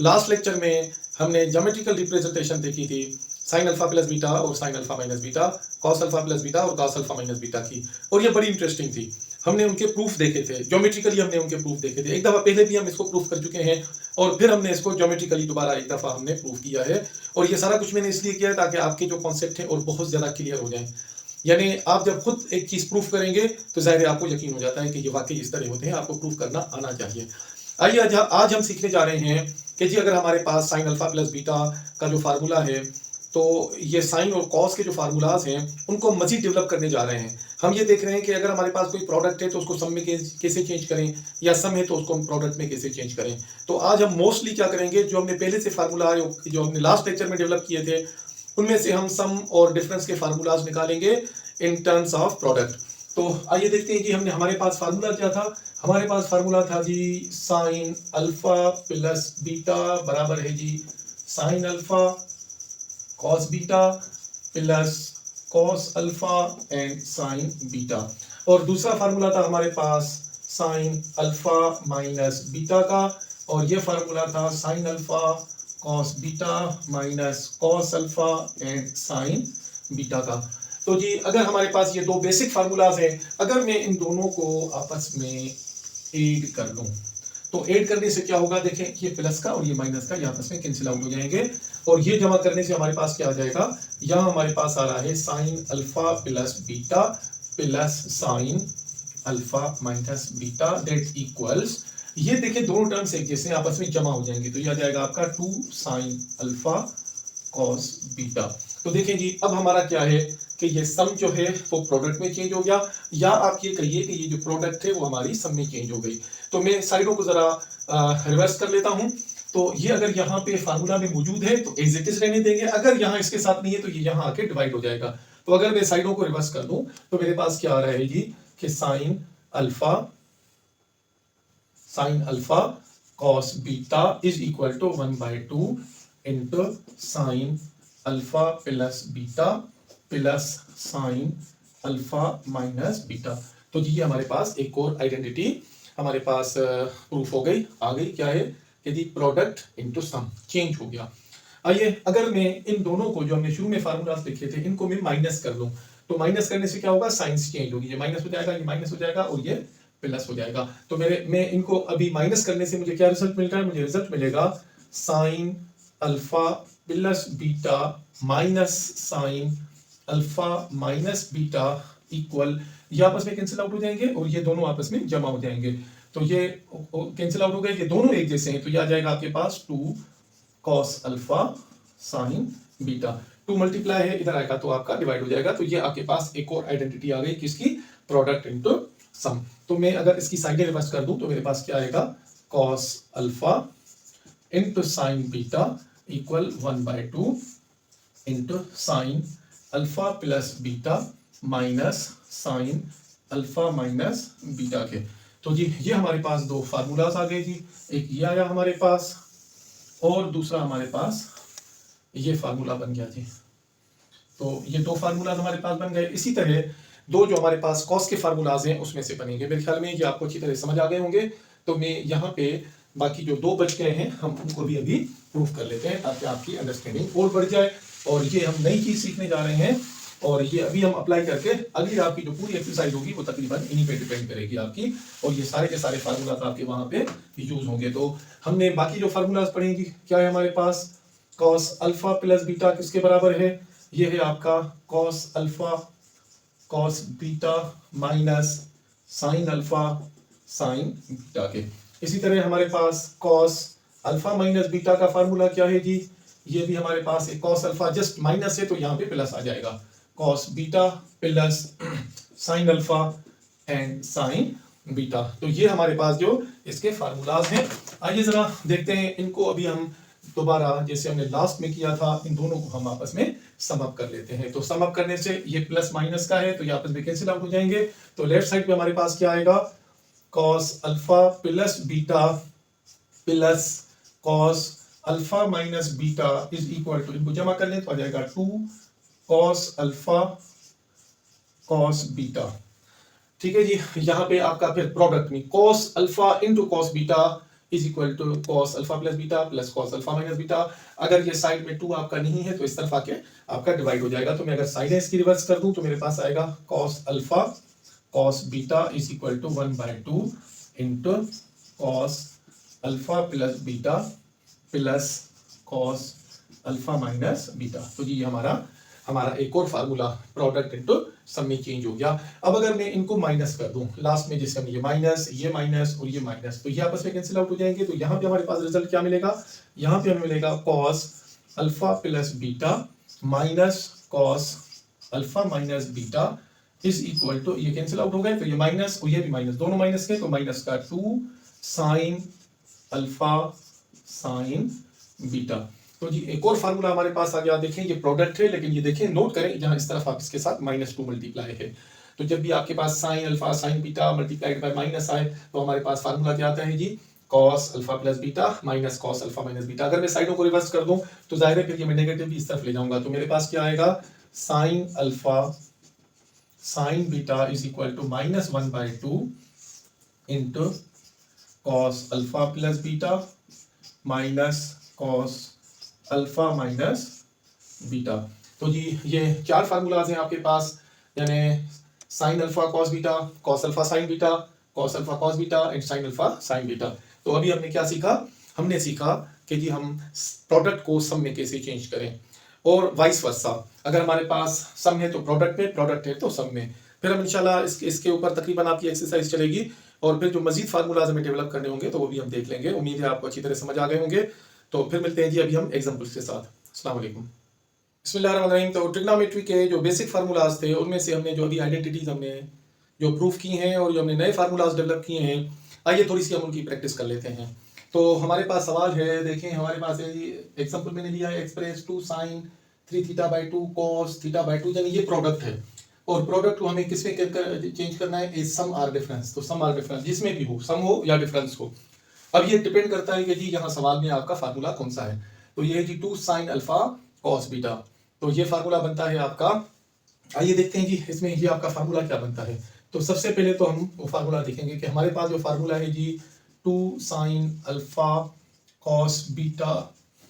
Last lecture में हमने geometrical representation देखी थी साइन अल्फा प्लस बीटा और sign alpha minus beta, cos alpha plus beta और कॉस अल्फा माइनस बीटा की, और ये बड़ी इंटरेस्टिंग थी। हमने उनके प्रूफ देखे थे, ज्योमेट्रिकली हमने उनके प्रूफ देखे थे। एक दफ़ा पहले भी हम इसको प्रूफ कर चुके हैं और फिर हमने इसको ज्योमेट्रिकली दोबारा एक दफ़ा हमने प्रूफ किया है। और ये सारा कुछ मैंने इसलिए किया है ताकि आपके जो कॉन्सेप्ट हैं और बहुत ज़्यादा क्लियर हो जाएं। यानी आप जब खुद एक चीज़ प्रूफ करेंगे तो ज़ाहिर है आपको यकीन हो जाता है कि ये वाकई इस तरह होते हैं, आपको प्रूफ करना आना चाहिए। आइए आज हम सीखने जा रहे हैं कि जी अगर हमारे पास साइन अल्फा प्लस बीटा का जो फार्मूला है, तो ये साइन और कॉस के जो फार्मूलाज हैं उनको हम मजीद डेवलप करने जा रहे हैं। हम ये देख रहे हैं कि अगर हमारे पास कोई प्रोडक्ट है तो उसको सम में कैसे चेंज करें, या सम है तो उसको हम प्रोडक्ट में कैसे चेंज करें। तो आज हम मोस्टली क्या करेंगे, जो हमने पहले से फार्मूला जो हमने लास्ट लेक्चर में डेवलप किए थे उनमें से हम सम और डिफरेंस के फार्मूलाज निकालेंगे इन टर्म्स ऑफ प्रोडक्ट। तो आइए देखते हैं कि हमने हमारे पास फार्मूला क्या था। हमारे पास फार्मूला था जी साइन अल्फा प्लस बीटा बराबर है जी sine alpha cos beta plus cos alpha and sine beta. और दूसरा फार्मूला था हमारे पास साइन अल्फा माइनस बीटा का, और ये फार्मूला था sine alpha cos beta minus cos alpha and sine beta का। तो जी अगर हमारे पास ये दो बेसिक फार्मूलाज हैं, अगर मैं इन दोनों को आपस में ऐड कर लूं तो ऐड करने से क्या होगा, देखें ये प्लस का और ये माइनस का ये आपस में कैंसिल आउट हो जाएंगे, और ये जमा करने से हमारे पास क्या आ जाएगा, यहाँ हमारे पास आ रहा है sine alpha plus beta plus sine alpha minus beta that equals, ये देखिए दोनों टर्म्स एक जैसे आपस में जमा हो जाएंगे, तो ये आ जाएगा आपका 2 साइन अल्फा कॉस बीटा। तो देखें जी अब हमारा क्या है कि ये सम जो है वो प्रोडक्ट में चेंज हो गया, या आप ये कहिए कि ये जो प्रोडक्ट है वो हमारी सम में चेंज हो गई। तो मैं साइडों को जरा रिवर्स कर लेता हूं। तो ये अगर यहाँ पे फार्मूला में मौजूद है तो एज इट इज रहने देंगे, अगर यहाँ इसके साथ नहीं है तो ये यहाँ आके डिवाइड हो जाएगा। तो अगर मैं साइडों को रिवर्स कर दूं तो मेरे पास क्या आ रहा है जी कि sine alpha cos beta is equal to 1/2 into sine alpha plus beta plus sine alpha minus beta. तो जी ये हमारे पास एक और आइडेंटिटी हमारे पास प्रूफ हो गई, आ गई। क्या है कि जी प्रोडक्ट इनटू सम चेंज हो गया। आइए अगर मैं इन दोनों को जो हमने शुरू में फार्मूलास लिखे थे इनको मैं माइनस कर लूं, तो माइनस करने से क्या होगा, साइंस चेंज होगी, ये माइनस हो जाएगा, ये माइनस हो जाएगा और ये प्लस हो जाएगा। तो मैं इनको अभी माइनस करने से मुझे क्या रिजल्ट मिल रहा है, मुझे रिजल्ट मिलेगा sign alpha plus beta minus sign alpha minus beta equal, ये आपस में कैंसिल आउट हो जाएंगे और ये दोनों आपस में जमा हो जाएंगे। तो ये कैंसिल आउट हो गए, ये दोनों एक जैसे हैं, तो ये आ जाएगा आपके पास 2 cos alpha sine beta. 2 multiply है इधर आएगा तो आपका डिवाइड हो जाएगा। तो ये आपके पास एक और आइडेंटिटी आ गई, किसकी, प्रोडक्ट इनटू सम। तो मैं अगर इसकी साइडें रिवर्स कर दूं तो मेरे पास क्या आएगा, cos alpha into sine beta equal 1/2 into sine alpha plus beta minus sign alpha minus beta के। तो जी ये हमारे पास दो फार्मूलाज आ गए जी, एक ये आया हमारे पास और दूसरा हमारे पास ये फार्मूला बन गया जी। तो ये दो फार्मूलाज हमारे पास बन गए। इसी तरह दो जो हमारे पास कॉस के फार्मूलाज हैं उसमें से बनेंगे। मेरे ख्याल में ये आपको अच्छी तरह समझ आ गए होंगे। तो मैं यहाँ पे बाकी जो दो बच गए हैं हम उनको भी अभी प्रूफ कर लेते हैं ताकि आपकी अंडरस्टैंडिंग और बढ़ जाए। और ये हम नई चीज सीखने जा रहे हैं और ये अभी हम अप्लाई करके अगली आपकी जो पूरी एक्सरसाइज होगी वो तकरीबन इन्हीं पे डिपेंड करेगी आपकी, और ये सारे के सारे फार्मूलाज आपके वहां पे यूज होंगे। तो हमने बाकी जो फार्मूलाज पढ़ेंगे, क्या है हमारे पास, कॉस अल्फा प्लस बीटा किसके बराबर है, ये है आपका cos alpha cos beta minus sign alpha sine beta के। इसी तरह हमारे पास कॉस अल्फा माइनस बीटा का फार्मूला क्या है जी, ये भी हमारे पास एक कॉस अल्फा जस्ट माइनस है तो यहाँ पे प्लस आ जाएगा, cos beta plus sine alpha and sine beta. तो ये हमारे पास जो इसके फार्मूलाज हैं। आइए जरा देखते हैं इनको अभी हम दोबारा जैसे हमने लास्ट में किया था, इन दोनों को हम आपस में सम अप कर लेते हैं। तो सम अप करने से ये प्लस माइनस का है तो ये आपस में कैंसिल आउट हो जाएंगे। तो लेफ्ट साइड पे हमारे पास क्या आएगा, cos alpha plus beta plus cos alpha minus beta is equal to, इनको जमा कर लें तो आ जाएगा 2 कॉस अल्फा कॉस बीटा। ठीक है जी, यहाँ पे आपका फिर प्रोडक्ट में cos alpha into cos beta is equal to cos alpha plus beta plus cos alpha minus beta. अगर ये साइड में 2 आपका नहीं है तो इस तरफ आके आपका डिवाइड हो जाएगा। तो मैं अगर साइड इसकी रिवर्स कर दूं तो मेरे पास आएगा cos alpha cos beta is equal to 1/2 into cos alpha plus beta plus cos alpha minus beta. तो जी हमारा एक और फार्मूला प्रोडक्ट इनटू सम में चेंज हो गया। अब अगर मैं इनको माइनस कर दूं लास्ट में, जैसे हम ये माइनस और ये माइनस, तो ये आपस में कैंसिल आउट हो जाएंगे। तो यहाँ पे हमारे पास रिजल्ट क्या मिलेगा, यहाँ पे हमें मिलेगा cos alpha plus beta minus cos alpha minus beta is equal to, ये कैंसिल आउट हो गए तो ये माइनस और ये भी माइनस, दोनों माइनस के, तो माइनस का 2 साइन अल्फा साइन बीटा। तो जी एक और फार्मूला हमारे पास आ गया। देखें ये प्रोडक्ट है, लेकिन ये देखें नोट करें जहां इस तरफ आप इसके साथ -2 मल्टीप्लाई है। तो जब भी आपके पास sine alpha sine beta multiplied by minus आए तो हमारे पास फार्मूला क्या आता है जी, cos alpha plus beta minus cos alpha minus beta. अगर मैं साइडों को रिवर्स कर दूं तो जाहिर है फिर ये मैं नेगेटिव भी इस तरफ ले जाऊंगा। तो मेरे पास क्या आएगा, sine alpha sine beta is equal to -1/2 into cos alpha plus beta minus cos alpha minus beta. तो जी ये 4 फार्मूलाज हैं आपके पास, यानी sine alpha cos beta, cos alpha sine beta, cos alpha cos beta and sine alpha sine beta. तो अभी हमने क्या सीखा, हमने सीखा कि जी हम प्रोडक्ट को सम में कैसे चेंज करें, और वाइस वर्सा। अगर हमारे पास सम है तो प्रोडक्ट में, प्रोडक्ट है तो सम में। फिर हम इंशाल्लाह इसके ऊपर तकरीबन आपकी एक्सरसाइज चलेगी, और फिर जो मजीद फार्मूलाज हमें डेवलप करने होंगे तो वो भी हम देख लेंगे। उम्मीद है आपको अच्छी तरह समझ आ गए होंगे। तो फिर मिलते हैं जी अभी हम एग्जाम्पल्स के साथ। अस्सलाम वालेकुम। बिस्मिल्लाहिर्रहमानिर्रहीम। तो ट्रिग्नोमेट्री के जो बेसिक फार्मूलाज थे उनमें से हमने जो अभी आइडेंटिटीज हमने जो प्रूफ की हैं और जो हमने नए फार्मूलाज डेवलप किए हैं, आइए थोड़ी सी हम उनकी प्रैक्टिस कर लेते हैं। तो हमारे पास सवाल है, देखें हमारे पास है जी एग्जाम्पल मैंने लिया है, एक्सप्रेस 2 साइन 3 थीटा/2 कॉस थीटा/2, यानी ये प्रोडक्ट है। और प्रोडक्ट को हमें किसमें चेंज करना है, ए सम आर डिफरेंस। तो सम आर डिफरेंस जिसमें भी हो, सम हो या डिफरेंस हो। अब ये डिपेंड करता है कि जी यहाँ सवाल में आपका फार्मूला कौन सा है। तो ये है जी 2 साइन अल्फा कॉस बीटा, तो ये फार्मूला बनता है आपका। आइए देखते हैं जी इसमें ये आपका फार्मूला क्या बनता है। तो सबसे पहले तो हम वो फार्मूला देखेंगे कि हमारे पास जो फार्मूला है जी 2 साइन अल्फा कॉस बीटा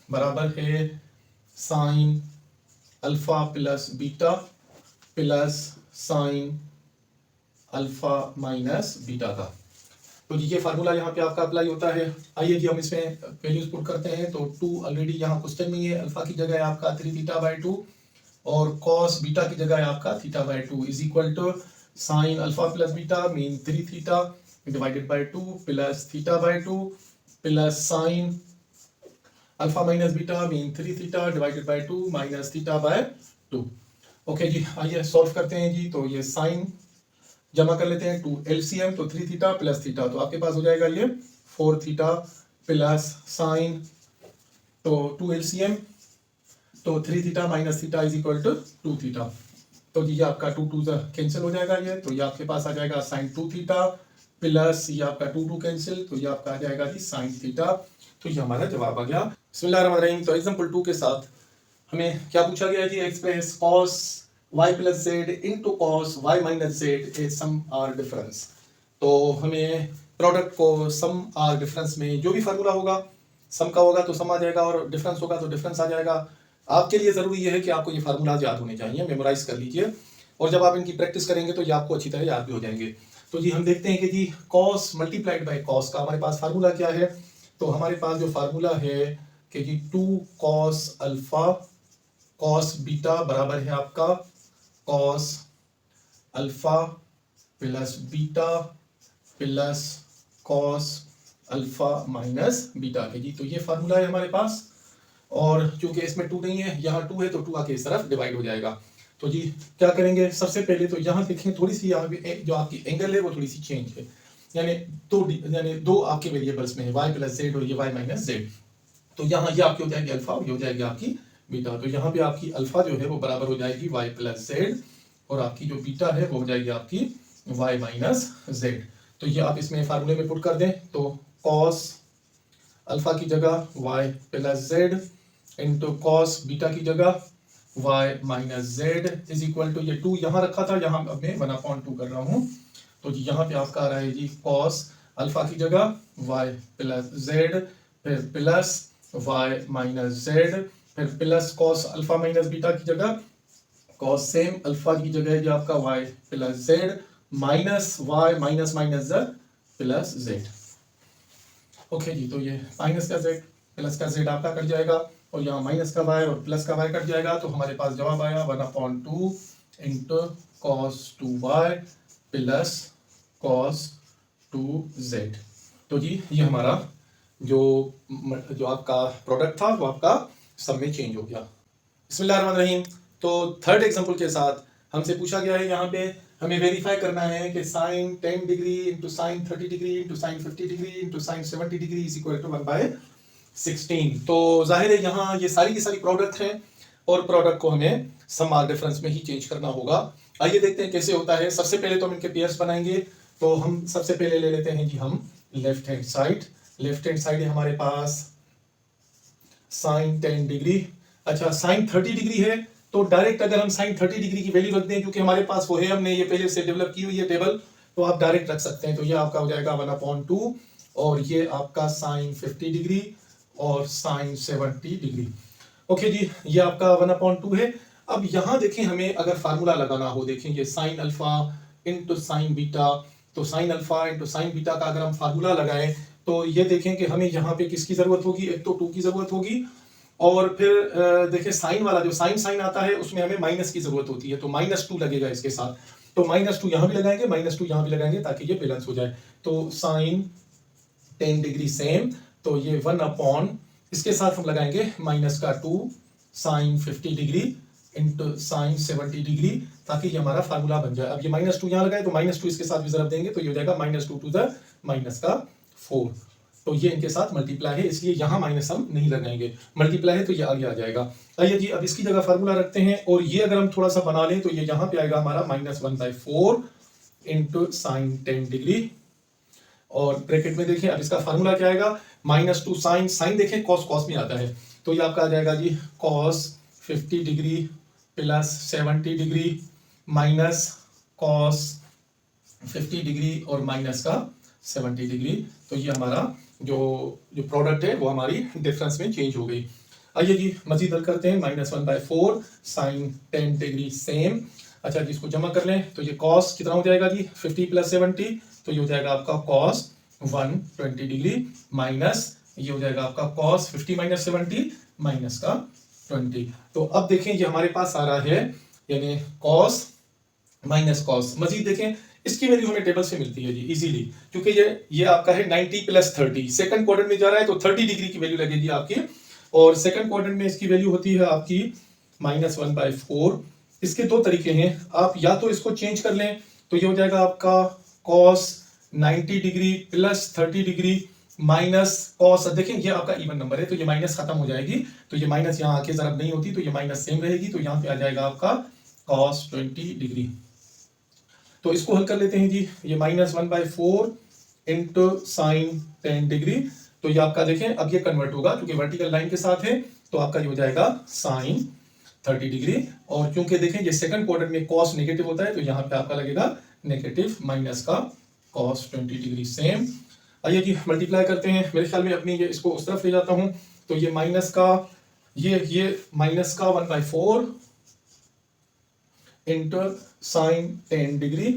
बराबर है sine alpha plus beta plus sine alpha minus beta का। तो ये फार्मूला यहाँ पे आपका अप्लाई होता है। आइए जी हम इसमें वैल्यूज पुट करते हैं। तो 2 ऑलरेडी यहाँ क्वेश्चन में ही है, अल्फा की जगह है आपका 3 थीटा/2 और कॉस बीटा की जगह है आपका थीटा/2 is equal to sine alpha plus beta mean 3 theta divided by 2 plus थीटा/2 plus sine alpha minus beta mean 3 theta divided by 2 minus थीटा/2। ओके जी, आइए सॉल्व करते हैं जी। तो ये साइन जमा कर लेते हैं 2 LCM, तो 3 थीटा प्लस थीटा, तो आपके पास हो जाएगा ये 4 थीटा प्लस साइन, तो 2 LCM, तो 3 theta minus theta is equal to 2 theta. तो ये आपका 2 2 कैंसिल हो जाएगा ये, तो ये आपके पास आ जाएगा साइन 2 थीटा प्लस ये आपका 2 2 कैंसिल, तो ये आपका आ जाएगा जी साइन थीटा। तो ये हमारा जवाब आ गया। बिस्मिल्लाहिर्रहमानिर्रहीम। तो एग्जाम्पल 2 के साथ हमें क्या पूछा गया जी, express cos y plus z into cos y minus z a sum or difference. तो हमें प्रोडक्ट को सम आर डिफरेंस में जो भी फार्मूला होगा, सम का होगा तो सम आ जाएगा और डिफरेंस होगा तो डिफरेंस आ जाएगा। आपके लिए ज़रूरी ये है कि आपको ये फार्मूलाज याद होने चाहिए, मेमोराइज कर लीजिए, और जब आप इनकी प्रैक्टिस करेंगे तो ये आपको अच्छी तरह याद भी हो जाएंगे। तो जी हम देखते हैं कि जी कॉस मल्टीप्लाइड बाई कॉस का हमारे पास फार्मूला क्या है। तो हमारे पास जो फार्मूला है कि जी 2 कॉस अल्फा कॉस बीटा बराबर है आपका cos alpha plus beta plus cos alpha minus beta के जी। तो ये फार्मूला है हमारे पास, और चूंकि इसमें 2 नहीं है, यहाँ 2 है, तो 2 आके इस तरफ डिवाइड हो जाएगा। तो जी क्या करेंगे, सबसे पहले तो यहाँ देखें थोड़ी सी यहाँ पे जो आपकी एंगल है वो थोड़ी सी चेंज है, यानी दो आपके वेरिएबल्स में है, y प्लस जेड और ये y माइनस जेड। तो यहाँ ये आपकी हो जाएगी अल्फा और ये हो जाएगी आपकी बीटा। तो यहाँ पे आपकी अल्फा जो है वो बराबर हो जाएगी y प्लस जेड, और आपकी जो बीटा है वो हो जाएगी आपकी y माइनस जेड। तो ये आप इसमें फार्मूले में पुट कर दें, तो कॉस अल्फा की जगह y plus z into cos beta की जगह y minus z is equal to, ये 2 यहाँ रखा था, यहाँ अब मैं 1/2 कर रहा हूँ। तो जी यहाँ पे आपका आ रहा है जी कॉस अल्फा की जगह y प्लस जेड, फिर प्लस y माइनस जेड, फिर plus cos alpha minus beta की जगह कॉस सेम अल्फा की जगह जो आपका y plus z minus y minus minus z plus z. Okay जी, तो ये माइनस का जेड प्लस का जेड आपका कट जाएगा और यहाँ माइनस का वाई और प्लस का वाई कट जाएगा, तो हमारे पास जवाब आया 1/2 into cos 2y plus cos 2z। तो जी ये हमारा जो आपका प्रोडक्ट था वो आपका सब में चेंज हो गया। बिस्मिल्लाहिर्रहमानिर्रहीम। तो थर्ड एग्जांपल के साथ हमसे पूछा गया है यहाँ पे हमें वेरीफाई करना है कि sine 10 degree into sine 30 degree into sine 50 degree into sine 70 degree is equal to 1/16। तो जाहिर है यहाँ ये सारी की सारी प्रोडक्ट हैं और प्रोडक्ट को हमें सम मार्क डिफरेंस में ही चेंज करना होगा। आइए देखते हैं कैसे होता है। सबसे पहले तो हम इनके पेयर्स बनाएंगे। तो हम सबसे पहले ले लेते हैं जी हम left hand side. Left hand side है हमारे पास साइन 10 डिग्री। अच्छा, साइन 30 डिग्री है तो डायरेक्ट अगर हम साइन 30 डिग्री की वैल्यू रख दें, क्योंकि हमारे पास वो है, हमने ये पहले से डेवलप की हुई है टेबल, तो आप डायरेक्ट रख सकते हैं। तो ये आपका हो जाएगा 1/2 और ये आपका साइन 50 डिग्री और साइन 70 डिग्री। ओके जी, ये आपका 1/2 है। अब यहाँ देखें, हमें अगर फार्मूला लगाना हो, देखें ये sine alpha into sine beta, तो sine alpha into sine beta का अगर हम फार्मूला लगाएं तो ये देखें कि हमें यहाँ पे किसकी जरूरत होगी, एक तो 2 की जरूरत होगी और फिर देखिए साइन वाला जो साइन साइन आता है उसमें हमें माइनस की जरूरत होती है, तो -2 लगेगा इसके साथ। तो -2 यहाँ भी लगाएंगे, -2 यहाँ भी लगाएंगे ताकि ये बैलेंस हो जाए। तो साइन 10 डिग्री सेम, तो ये 1/, इसके साथ हम लगाएंगे -2 sine 50 degree into sine 70 degree, ताकि ये हमारा फार्मूला बन जाए। अब ये -2 यहाँ लगाए तो -2 इसके साथ भी जरूर देंगे, तो ये हो जाएगा -2 टू द -4। तो ये इनके साथ मल्टीप्लाई है, इसलिए यहाँ माइनस हम नहीं लगाएंगे, मल्टीप्लाई है तो ये आगे आ जाएगा। आइए जी, अब इसकी जगह फार्मूला रखते हैं और ये अगर हम थोड़ा सा बना लें तो ये यहाँ पे आएगा हमारा -1/4 इंटू साइन 10 डिग्री और ब्रैकेट में देखिए अब इसका फार्मूला क्या आएगा, -2 साइन, साइन देखें कॉस कॉस में आता है, तो ये आपका आ जाएगा जी cos 50 degree plus 70 degree minus cos 50 degree और माइनस का 70 डिग्री। तो ये हमारा जो प्रोडक्ट है वो हमारी डिफरेंस में चेंज हो गई। आइए जी मजीद हल करते हैं। -1/4 साइन 10 डिग्री सेम। अच्छा जी, इसको जमा कर लें तो ये कॉस कितना हो जाएगा जी, 50 प्लस 70, तो ये हो जाएगा आपका कॉस 120 डिग्री माइनस ये हो जाएगा आपका कॉस 50 माइनस 70 माइनस का 20। तो अब देखें ये हमारे पास आ रहा है यानी कॉस माइनस कॉस। मजीद देखें इसकी वैल्यू हमें टेबल से मिलती है जी इजीली, क्योंकि ये आपका है 90 प्लस 30, सेकंड क्वाड्रेंट में जा रहा है तो 30 डिग्री की वैल्यू लगेगी आपकी, और सेकंड क्वाड्रेंट में इसकी वैल्यू होती है आपकी -1/4। इसके दो तरीके हैं, आप या तो इसको चेंज कर लें तो ये हो जाएगा आपका cos 90 degree plus 30 degree minus cos, देखें ये आपका इवन नंबर है तो ये माइनस खत्म हो जाएगी, तो ये माइनस यहाँ आके जरूरत नहीं होती, तो ये माइनस सेम रहेगी, तो यहाँ पे आ जाएगा आपका कॉस 20 डिग्री। तो इसको हल कर लेते हैं जी, ये -1/4 इंटू साइन 10 डिग्री, तो ये आपका देखें अब ये कन्वर्ट होगा क्योंकि वर्टिकल लाइन के साथ है, तो आपका ये हो जाएगा साइन 30 डिग्री, और क्योंकि देखें ये सेकंड क्वाड्रेंट में कॉस नेगेटिव होता है तो यहाँ पे आपका लगेगा नेगेटिव माइनस का कॉस 20 डिग्री सेम। आइए जी मल्टीप्लाई करते हैं, मेरे ख्याल में अपनी ये इसको उस तरफ ले जाता हूँ, तो ये माइनस का ये माइनस का 1/4 इंटू साइन 10 डिग्री,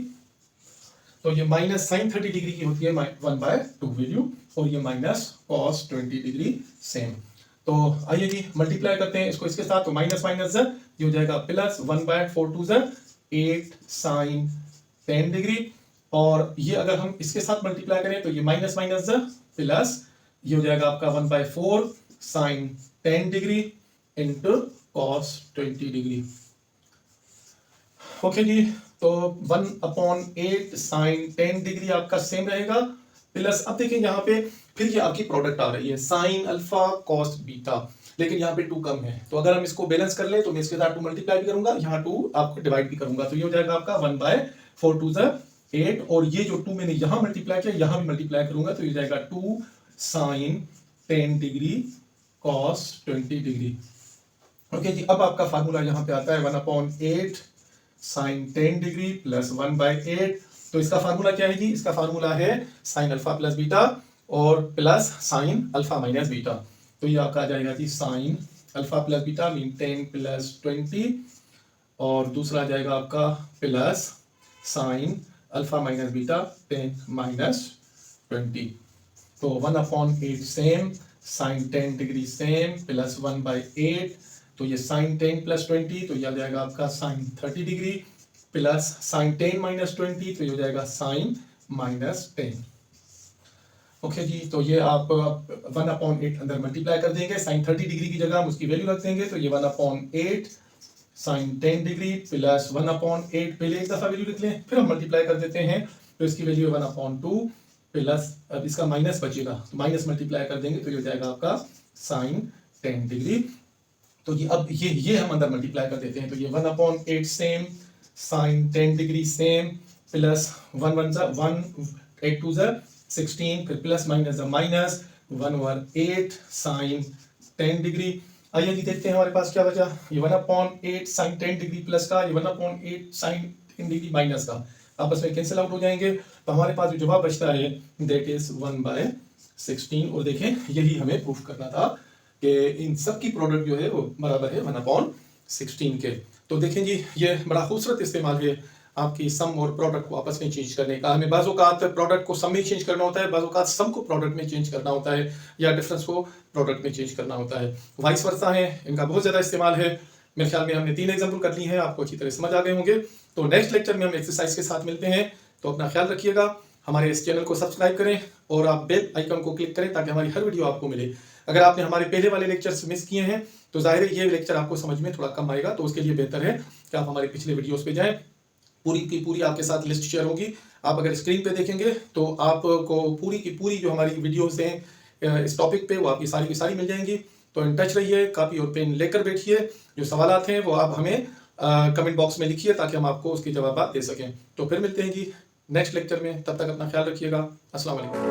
तो ये माइनस साइन 30 डिग्री की होती है 1/2 वैल्यू, और ये माइनस कॉस 20 डिग्री सेम। तो आइए जी मल्टीप्लाई करते हैं इसको इसके साथ, तो माइनस माइनस ये हो जाएगा प्लस 1/4 8 साइन 10 डिग्री, और ये अगर हम इसके साथ मल्टीप्लाई करें तो ये माइनस माइनस प्लस ये हो जाएगा आपका 1/4 sine 10 degree into cos 20 degree. Okay जी, तो 1/8 साइन 10 डिग्री आपका सेम रहेगा, प्लस अब देखिए यहाँ पे फिर ये आपकी प्रोडक्ट आ रही है साइन अल्फा कॉस बीटा, लेकिन यहाँ पे 2 कम है, तो अगर हम इसको बैलेंस कर ले तो मैं इसके साथ 2 मल्टीप्लाई भी करूंगा, यहाँ 2 आपको डिवाइड भी करूंगा, तो ये हो जाएगा आपका 1/4 8, और ये जो 2 मैंने यहाँ मल्टीप्लाई किया यहाँ भी मल्टीप्लाई करूंगा, तो ये जाएगा 2 sine 10 degree cos 20 degree. Okay जी, अब आपका फार्मूला यहाँ पे आता है 1/8 साइन 10 डिग्री प्लस 1/8, तो इसका फार्मूला क्या है जी? इसका फार्मूला है साइन अल्फा प्लस बीटा और plus sine alpha minus beta. तो ये आपका आ जाएगा जी sine alpha plus beta mean 10 plus 20 और दूसरा आ जाएगा आपका plus sine alpha minus beta 10 minus 20। तो 1/8 same, sine 10 degree same, plus 1/8, तो ये साइन 10 प्लस 20, तो ये आ जाएगा आपका sine 30 degree, plus sine 10 minus 20, तो ये हो जाएगा साइन माइनस 10। ओके जी, तो ये आप 1/8 अंदर मल्टीप्लाई कर देंगे, साइन 30 डिग्री की जगह हम उसकी वैल्यू रख देंगे, तो ये 1/8 साइन 10 डिग्री प्लस 1/8, पहले एक दफा वैल्यू लिख लें, फिर हम मल्टीप्लाई कर देते हैं, तो इसकी वैल्यू 1/2 प्लस, अब इसका माइनस बचेगा तो माइनस मल्टीप्लाई कर देंगे, तो ये हो जाएगा आपका साइन 10 डिग्री। तो ये अब ये हम अंदर मल्टीप्लाई कर देते हैं, तो ये 1/8 same, sine 10 degree same, plus 1 1 1 8 2 16, फिर plus minus minus 1/8 sine 10 degree. आइए जी देखते हैं हमारे पास क्या बचा। ये 1/8 साइन 10 डिग्री प्लस का, ये 1/8 साइन 10 डिग्री माइनस का आपस में कैंसिल आउट हो जाएंगे, तो हमारे पास जो जवाब बचता है दैट इज 1/16। और देखें यही हमें प्रूफ करना था कि इन सब की प्रोडक्ट जो है वो बराबर है 1/16 के। तो देखें जी ये बड़ा खूबसूरत इस्तेमाल है आपकी सम और प्रोडक्ट को आपस में चेंज करने का। हमें बाज़ औक़ात प्रोडक्ट को सम में चेंज करना होता है, बाज़ औक़ात सम को प्रोडक्ट में चेंज करना होता है, या डिफरेंस को प्रोडक्ट में चेंज करना होता है, वाइस वर्सा है। इनका बहुत ज़्यादा इस्तेमाल है। मेरे ख्याल में हमने 3 एग्जाम्पल कर ली हैं, आपको अच्छी तरह समझ आ गए होंगे। तो नेक्स्ट लेक्चर में हम एक्सरसाइज के साथ मिलते हैं। तो अपना ख्याल रखिएगा, हमारे इस चैनल को सब्सक्राइब करें और आप बेल आइकन को क्लिक करें ताकि हमारी हर वीडियो आपको मिले। अगर आपने हमारे पहले वाले लेक्चर्स मिस किए हैं तो जाहिर है ये लेक्चर आपको समझ में थोड़ा कम आएगा, तो उसके लिए बेहतर है कि आप हमारे पिछले वीडियोस पे जाएं। पूरी की पूरी आपके साथ लिस्ट शेयर होगी। आप अगर स्क्रीन पे देखेंगे तो आपको पूरी की पूरी जो हमारी वीडियोस हैं इस टॉपिक पे वो आपकी सारी की सारी मिल जाएंगी। तो इन टच रहिए, कापी और पेन लेकर बैठिए, जो सवालात हैं वो आप हमें कमेंट बॉक्स में लिखिए ताकि हम आपको उसके जवाब दे सकें। तो फिर मिलते हैं जी नेक्स्ट लेक्चर में, तब तक अपना ख्याल रखिएगा। अस्सलाम वालेकुम।